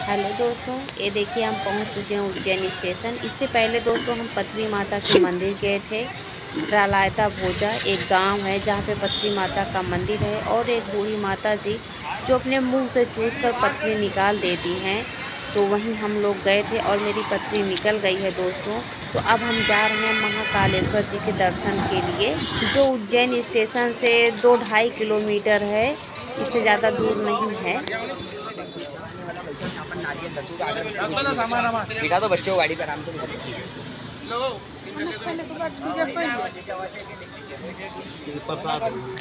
Hello दोस्तों, ये देखिए हम पहुंच चुके हैं उज्जैन स्टेशन। इससे पहले दोस्तों हम पथरी माता के मंदिर गए थे। रालायता भोजा एक गांव है जहां पे पथरी माता का मंदिर है और एक बूढ़ी माता जी जो अपने मुंह से चूसकर पथरी निकाल देती हैं, तो वहीं हम लोग गए थे और मेरी पथरी निकल गई है दोस्तों। तो अब हम जा रहे हैं महाकालेश्वर जी के दर्शन के लिए, जो उज्जैन स्टेशन से 2-2.5 किलोमीटर है, इससे ज़्यादा दूर नहीं है। बिठा दो बच्चों को गाड़ी पे आराम से।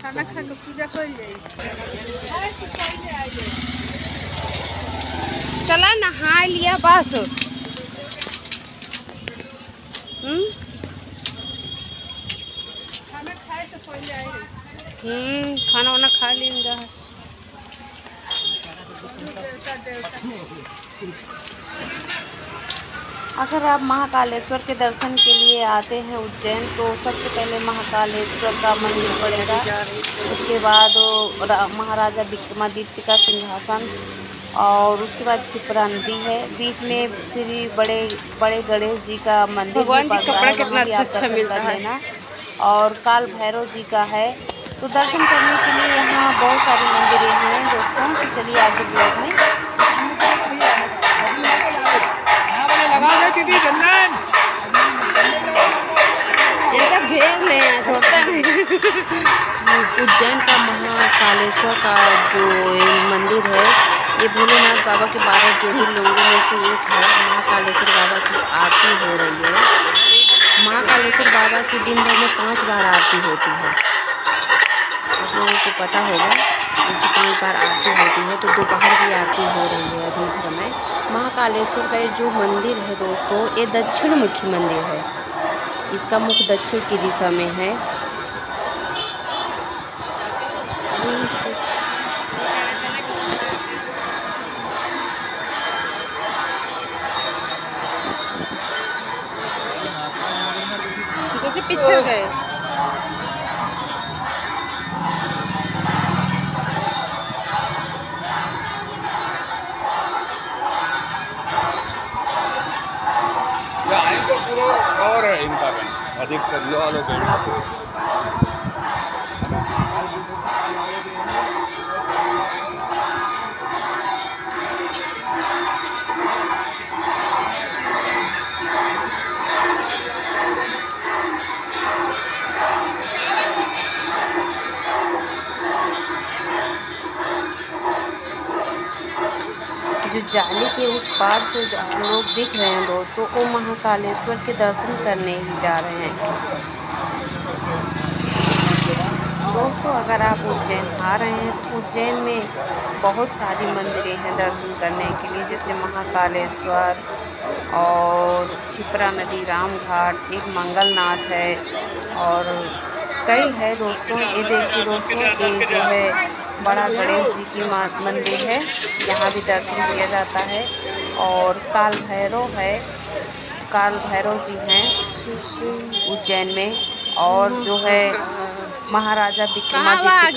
खाना खा के पूजा कर चला नहा लिया बस। खाना खाए से पहले आए। खाना वाना खा लेंगे। अगर आप महाकालेश्वर के दर्शन के लिए आते हैं उज्जैन, तो सबसे पहले महाकालेश्वर का मंदिर पड़ेगा। उसके बाद महाराजा विक्रमादित्य का सिंहासन, और उसके बाद क्षिप्रा नदी है। बीच में श्री बड़े गणेश जी का मंदिर भगवान जी कपड़ा कितना अच्छा मिलता है। और काल भैरव जी का है। तो दर्शन करने के लिए यहाँ बहुत सारी मंदिरें हैं दोस्तों। तो चलिए आगे ब्लॉग में। दीदी चंदन जैसा घेर ले छोटा उज्जैन का महाकालेश्वर का जो मंदिर है, ये भोलेनाथ बाबा के 12 ज्योतिर्लिंगों में से एक है। महाकालेश्वर बाबा की आरती हो रही है। महाकालेश्वर बाबा की दिन भर में 5 बार आरती होती है। आप लोगों को पता होगा इनकी 5 बार आरती होती है। तो दोपहर की आरती हो रही है अभी इस समय। महाकालेश्वर का ये जो मंदिर है दोस्तों, ये दक्षिण मुखी मंदिर है। इसका मुख दक्षिण की दिशा में है। तो पीछे गए। और है इनका अधिकतर युवा लोग जो जाली के उस पार से लोग दिख रहे हैं दोस्तों, वो महाकालेश्वर के दर्शन करने ही जा रहे हैं। दोस्तों अगर आप उज्जैन आ रहे हैं तो उज्जैन में बहुत सारी मंदिरें हैं दर्शन करने के लिए, जैसे महाकालेश्वर और क्षिप्रा नदी, राम घाट, एक मंगलनाथ है और कई है दोस्तों। ये देखिए दोस्तों, ये जो है बड़ा गणेश जी की मंदिर है, यहाँ भी दर्शन किया जाता है। और काल भैरव है, काल भैरव जी हैं उज्जैन में। और जो है महाराजा विक्रमादित्य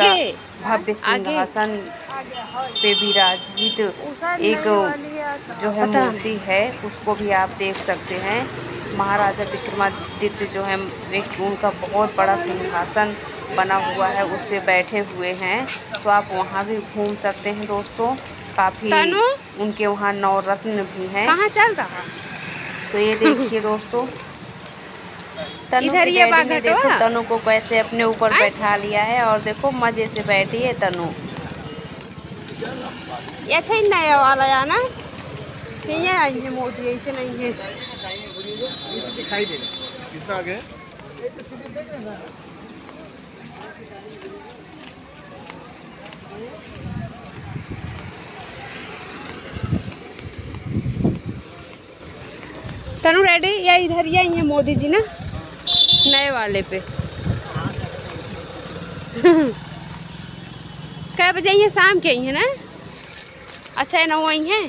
का भव्य सिंहासन पे विराजित एक जो है मूर्ति है, उसको भी आप देख सकते हैं। महाराजा विक्रमादित्य जो है एक उनका बहुत बड़ा सिंहासन बना हुआ है, उस पे बैठे हुए हैं। तो आप वहाँ भी घूम सकते हैं दोस्तों। काफ़ी उनके वहाँ नवरत्न भी हैं। कहाँ चल रहा? तो ये देखिए दोस्तों, तनु इधर के ये डैडी ने देखो बाघ तनु को कैसे अपने ऊपर बैठा लिया है, और देखो मजे से बैठी है तनु। अच्छा ही नया वाला है ना, ये आएंगे मोदी ऐसे नहीं है। दिखाई दे कितना आगे तनु रेडी या इधर ही आएंगे मोदी जी ना, नए वाले पे। कै बजे ये शाम के ही है ना? अच्छा है ना, वही है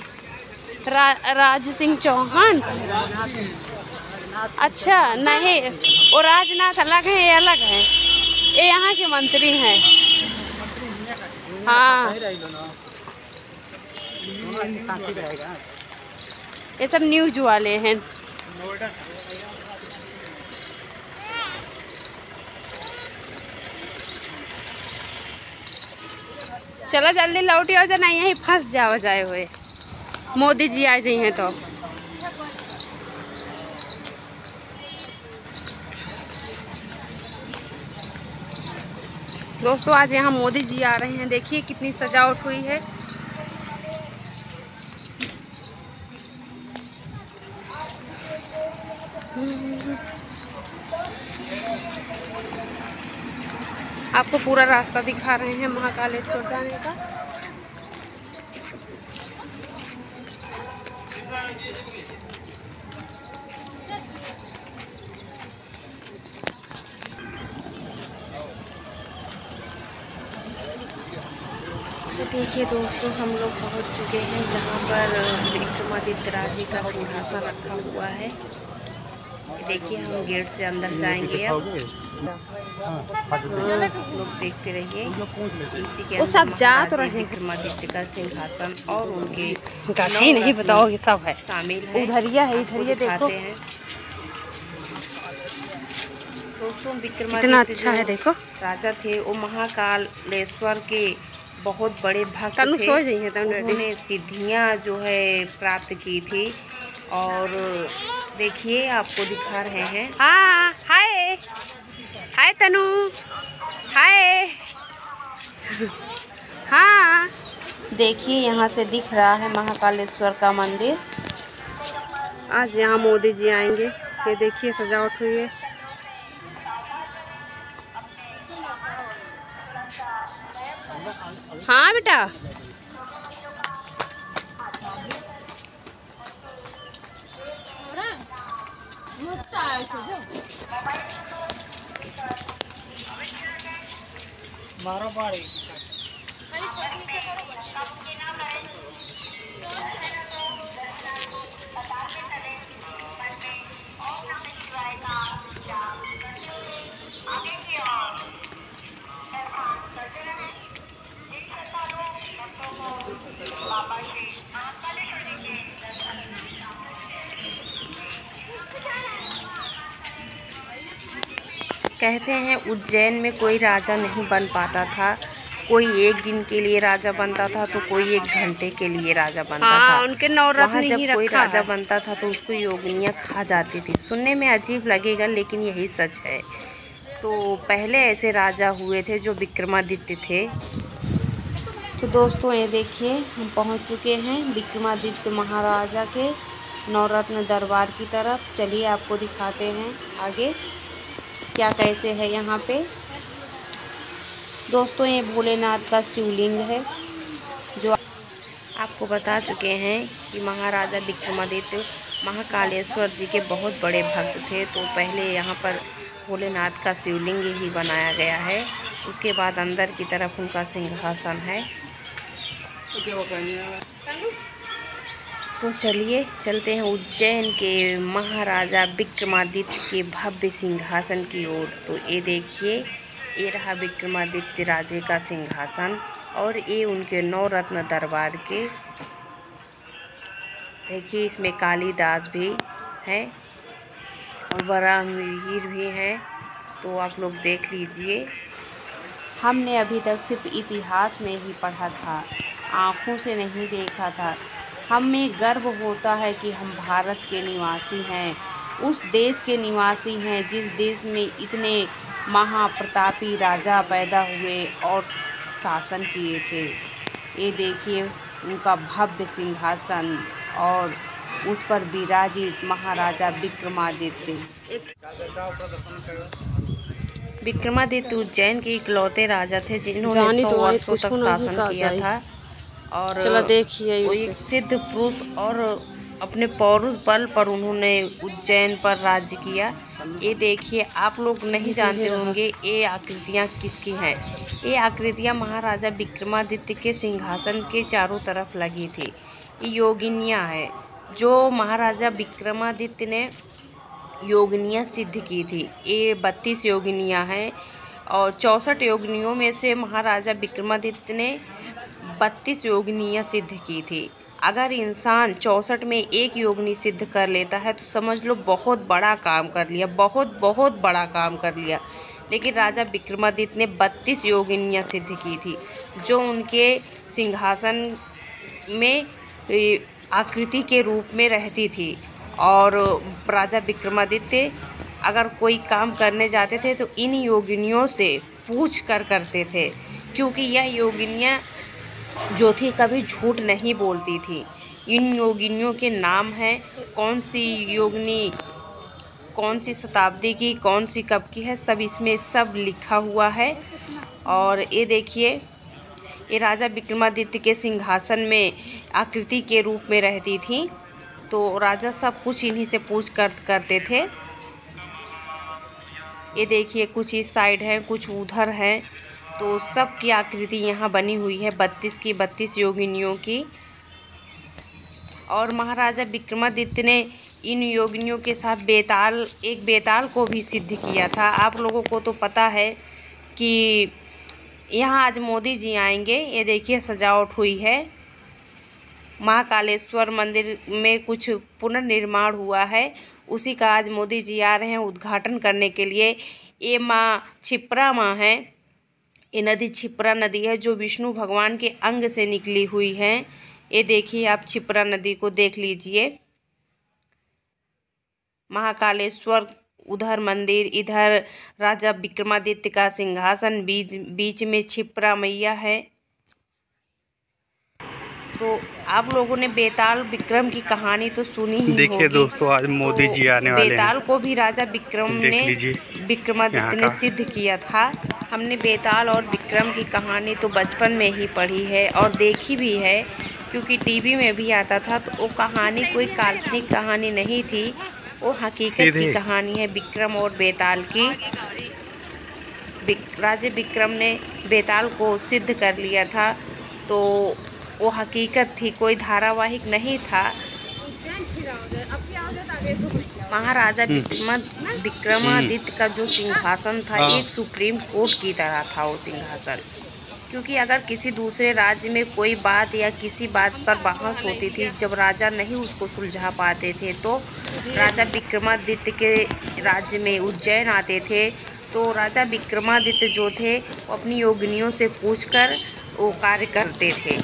राज सिंह चौहान। अच्छा नहीं, वो राजनाथ अलग है, ये अलग है, ये यहाँ के मंत्री हैं। हाँ साथी रहेगा। ये सब न्यूज वाले हैं। चलो जल्दी लौटी हो जाना, यहीं फंस जाओ जाए हुए। मोदी जी आ जाइए तो। दोस्तों आज यहाँ मोदी जी आ रहे हैं, देखिए कितनी सजावट हुई है। आपको पूरा रास्ता दिखा रहे हैं महाकालेश्वर जाने का। तो देखिए दोस्तों, हम लोग पहुंच चुके हैं जहां पर विक्रमादित्य राजे का सिंहासन रखा हुआ है। देखिए हम गेट से अंदर जाएंगे अब। लोग देखते रहिए। इसी के सब जा तो रहे विक्रमादित्य का सिंहासन और उनके गाड़ी नहीं बताओगे सब है शामिल है। उधरिया है, इधरिया देखो हैं। दोस्तों विक्रमादित्य कितना अच्छा है, देखो राजा थे वो महाकालेश्वर के बहुत बड़े भक्त थे। उन्होंने सिद्धियां जो है प्राप्त की थी और देखिए आपको दिखा रहे हैं। हाँ हाय हाय तनु हाय। हाँ देखिए यहाँ से दिख रहा है महाकालेश्वर का मंदिर। आज यहाँ मोदी जी आएंगे। ये देखिए सजावट हुई है। हाँ बेटा मारो पारी। कहते हैं उज्जैन में कोई राजा नहीं बन पाता था। कोई एक दिन के लिए राजा बनता था तो कोई एक घंटे के लिए राजा बनता था। उनके नवरत्न जब कोई राजा बनता था तो उसको योगिनियाँ खा जाती थी। सुनने में अजीब लगेगा लेकिन यही सच है। तो पहले ऐसे राजा हुए थे जो विक्रमादित्य थे। तो दोस्तों ये देखिए हम पहुंच चुके हैं विक्रमादित्य महाराजा के नवरत्न दरबार की तरफ। चलिए आपको दिखाते हैं आगे क्या कैसे है यहाँ पे। दोस्तों ये भोलेनाथ का शिवलिंग है जो आपको बता चुके हैं कि महाराजा विक्रमादित्य महाकालेश्वर जी के बहुत बड़े भक्त थे। तो पहले यहाँ पर भोलेनाथ का शिवलिंग ही बनाया गया है। उसके बाद अंदर की तरफ उनका सिंहासन है। तो चलिए चलते हैं उज्जैन के महाराजा विक्रमादित्य के भव्य सिंहासन की ओर। तो ये देखिए ये रहा विक्रमादित्य राजे का सिंहासन और ये उनके नवरत्न दरबार के। देखिए इसमें कालिदास भी है और वराहमिहिर भी है। तो आप लोग देख लीजिए। हमने अभी तक सिर्फ इतिहास में ही पढ़ा था, आँखों से नहीं देखा था। हमें गर्व होता है कि हम भारत के निवासी हैं, उस देश के निवासी हैं जिस देश में इतने महाप्रतापी राजा पैदा हुए और शासन किए थे। ये देखिए उनका भव्य सिंहासन और उस पर विराजित महाराजा विक्रमादित्य। विक्रमादित्य उज्जैन के इकलौते राजा थे जिन्होंने 100 वर्षों तक शासन किया था और चलो देखिए वो एक सिद्ध पुरुष और अपने पौरुष बल पर उन्होंने उज्जैन पर राज्य किया। ये देखिए आप लोग नहीं जानते होंगे ये आकृतियाँ किसकी हैं। ये आकृतियाँ महाराजा विक्रमादित्य के सिंहासन के चारों तरफ लगी थी। ये योगिनियाँ हैं जो महाराजा विक्रमादित्य ने योगिनियाँ सिद्ध की थी। ये 32 योगिनियाँ हैं और 64 योगिनियों में से महाराजा विक्रमादित्य ने 32 योगिनियाँ सिद्ध की थी। अगर इंसान 64 में एक योगिनी सिद्ध कर लेता है तो समझ लो बहुत बड़ा काम कर लिया, बहुत बहुत बड़ा काम कर लिया। लेकिन राजा विक्रमादित्य ने 32 योगिनियाँ सिद्ध की थी, जो उनके सिंहासन में आकृति के रूप में रहती थी। और राजा विक्रमादित्य अगर कोई काम करने जाते थे तो इन योगिनियों से पूछ कर करते थे, क्योंकि यह योगिनियाँ जो थी कभी झूठ नहीं बोलती थी। इन योगिनियों के नाम हैं, कौन सी योगिनी कौन सी शताब्दी की, कौन सी कब की है, सब इसमें सब लिखा हुआ है। और ये देखिए, ये राजा विक्रमादित्य के सिंहासन में आकृति के रूप में रहती थी, तो राजा सब कुछ इन्हीं से पूछ कर करते थे। ये देखिए, कुछ इस साइड है, कुछ उधर है, तो सब की आकृति यहाँ बनी हुई है 32 की 32 योगिनियों की। और महाराजा विक्रमादित्य ने इन योगिनियों के साथ एक बेताल को भी सिद्ध किया था। आप लोगों को तो पता है कि यहाँ आज मोदी जी आएंगे। ये देखिए, सजावट हुई है। महाकालेश्वर मंदिर में कुछ पुनर्निर्माण हुआ है, उसी का आज मोदी जी आ रहे हैं उद्घाटन करने के लिए। ये माँ क्षिप्रा माँ है। ये नदी क्षिप्रा नदी है, जो विष्णु भगवान के अंग से निकली हुई है। ये देखिए, आप क्षिप्रा नदी को देख लीजिए। महाकालेश्वर उधर मंदिर, इधर राजा विक्रमादित्य का सिंहासन, बीच में क्षिप्रा मैया है। तो आप लोगों ने बेताल विक्रम की कहानी तो सुनी ही होगी। देखिए दोस्तों, आज मोदी जी आने वाले हैं। बेताल को भी राजा विक्रमादित्य ने सिद्ध किया था। हमने बेताल और विक्रम की कहानी तो बचपन में ही पढ़ी है और देखी भी है, क्योंकि टीवी में भी आता था। तो वो कहानी कोई काल्पनिक कहानी नहीं थी, वो हकीकत की कहानी है विक्रम और बेताल की। राजा विक्रम ने बेताल को सिद्ध कर लिया था, तो वो हकीकत थी, कोई धारावाहिक नहीं था। महाराजा विक्रमादित्य का जो सिंहासन था एक सुप्रीम कोर्ट की तरह था वो सिंहासन, क्योंकि अगर किसी दूसरे राज्य में कोई बात या किसी बात पर बहस होती थी, जब राजा नहीं उसको सुलझा पाते थे, तो राजा विक्रमादित्य के राज्य में उज्जैन आते थे। तो राजा विक्रमादित्य जो थे वो अपनी योगिनियों से पूछकर वो कार्य करते थे।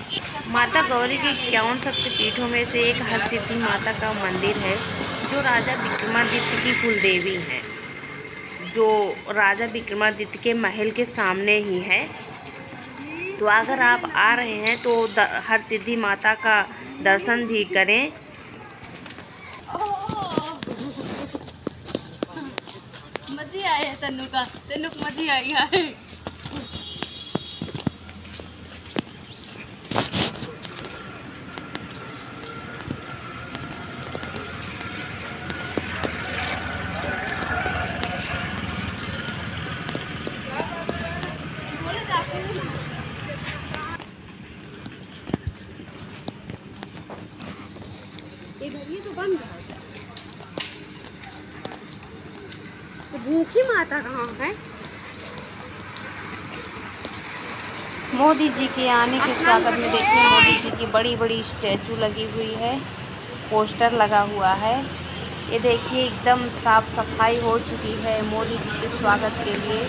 माता गौरी के 51 शक्तिपीठों में से एक हरसिद्धि माता का मंदिर है, जो राजा विक्रमादित्य की कुलदेवी है, जो राजा विक्रमादित्य के महल के सामने ही है। तो अगर आप आ रहे हैं तो हरसिद्धि माता का दर्शन भी करें। मज़े आए तन्नू मज़े आई है। ये तो बंद है। तो भूखी माता कहाँ है? मोदी जी के आने के स्वागत में देखिए, मोदी जी की बड़ी बड़ी स्टैचू लगी हुई है, पोस्टर लगा हुआ है। ये देखिए, एकदम साफ सफाई हो चुकी है मोदी जी के स्वागत के लिए।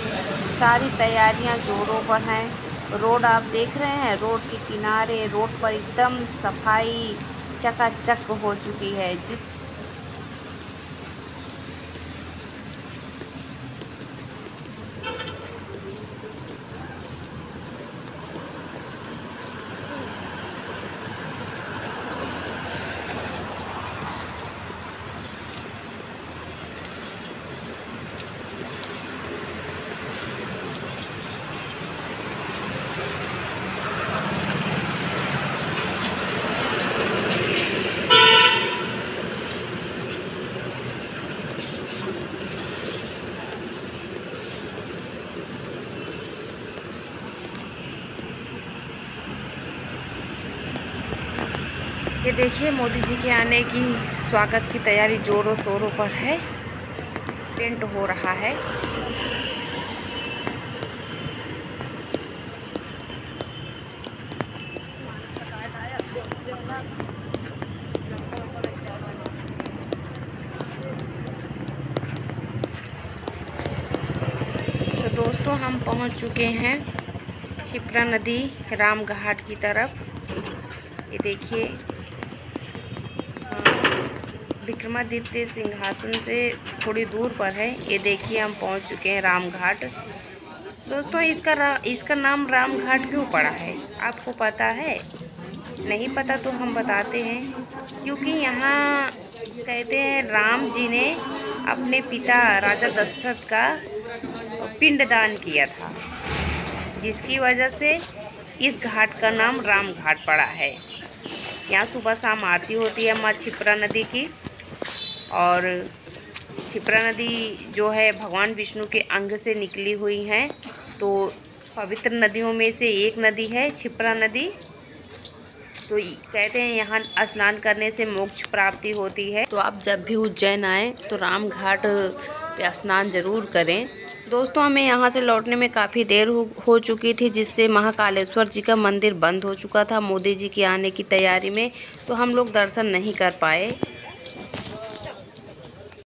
सारी तैयारियां जोरों पर हैं। रोड आप देख रहे हैं, रोड के किनारे, रोड पर एकदम सफाई चकाचक हो चुकी है। ये देखिए, मोदी जी के आने की स्वागत की तैयारी जोरों शोरों पर है, पेंट हो रहा है। दोस्तों हम पहुंच चुके हैं क्षिप्रा नदी राम घाट की तरफ। ये देखिए विक्रमादित्य सिंहासन से थोड़ी दूर पर है। ये देखिए हम पहुंच चुके हैं राम घाट। दोस्तों इसका नाम राम घाट क्यों पड़ा है आपको पता है? नहीं पता तो हम बताते हैं। क्योंकि यहाँ कहते हैं राम जी ने अपने पिता राजा दशरथ का पिंडदान किया था, जिसकी वजह से इस घाट का नाम राम घाट पड़ा है। यहाँ सुबह शाम आरती होती है माँ क्षिप्रा नदी की। और क्षिप्रा नदी जो है भगवान विष्णु के अंग से निकली हुई हैं, तो पवित्र नदियों में से एक नदी है क्षिप्रा नदी। तो कहते हैं यहाँ स्नान करने से मोक्ष प्राप्ति होती है। तो आप जब भी उज्जैन आए तो राम घाट पे स्नान जरूर करें। दोस्तों हमें यहाँ से लौटने में काफ़ी देर हो चुकी थी, जिससे महाकालेश्वर जी का मंदिर बंद हो चुका था मोदी जी के आने की तैयारी में, तो हम लोग दर्शन नहीं कर पाए।